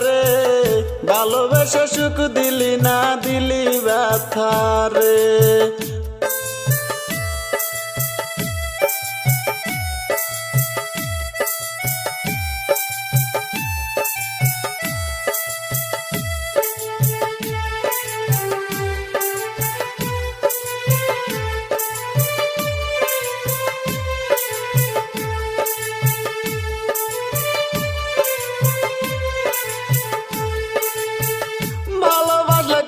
রে ভালোবেসে সুখ দিলি না দিলি ব্যথা রে।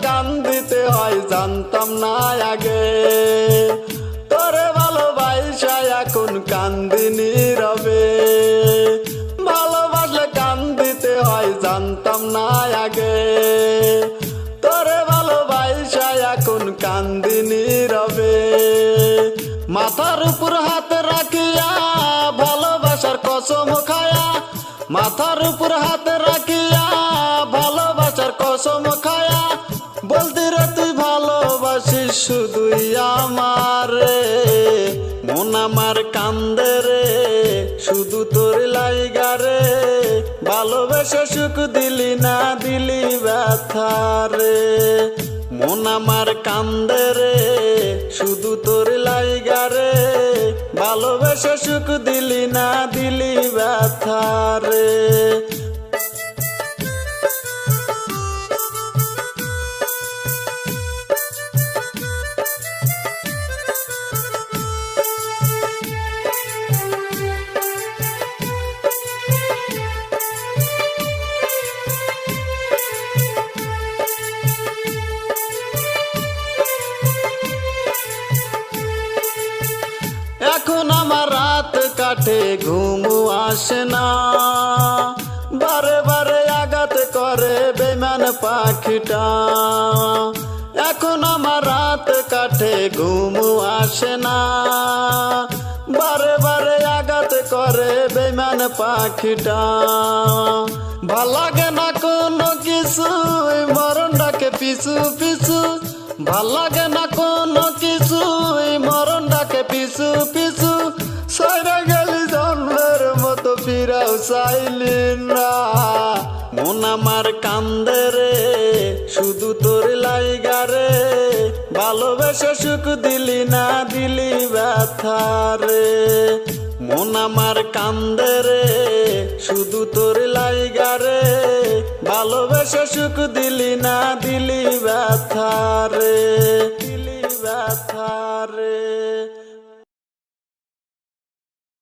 কান্দিতে হয় জানতাম না আগে, তোরে ভালোবাসা এখন কান্দি নীরবে। ভালোবাসলে কান্দিতে হয় জানতাম না আগে, তোরে ভালোবাসা এখন কান্দি নীরবে। মাথার উপর হাত রাখিয়া ভালোবাসার কসম খায়া, মাথার উপর হাত রাখিয়া ভালোবাসার কসম খায়া বলতে রে তুই ভালোবাসিস শুধুই আমারে। মন আমার কান্দে রে শুধু তোর লাইগা রে ভালোবেসে সুখ দিলি না দিলি ব্যথা রে। মন আমার কান্দে রে শুধু তোর লাইগা রে ভালোবেসে সুখ দিলি না দিলি ব্যথা রে। এখন আমার রাত কাটে ঘুম আসে না, বারে বারে আঘাত করে বেমান পাখিটা। এখন আমার রাত কাটে ঘুম আসে না, বারে বারে আঘাত করে বেমান পাখিটা। ভাল লাগে না কোনো কিছু মরণ ডাকে পিছু পিছু, ভাল লাগে না কোনো কিছু মরণ ডাকে পিছু পিছু। সাইরা গেলি জন্মের মতো ফিরাও চাইলি না। মন আমার কান্দে রে শুধু তোর লাইগা রে ভালোবেসে সুখ দিলি না দিলি ব্যথা রে। মন আমার কান্দে রে শুধু তোর লাইগা রে ভালোবেসে সুখ দিলি না দিলি ব্যথা রে দিলি ব্যথা রে।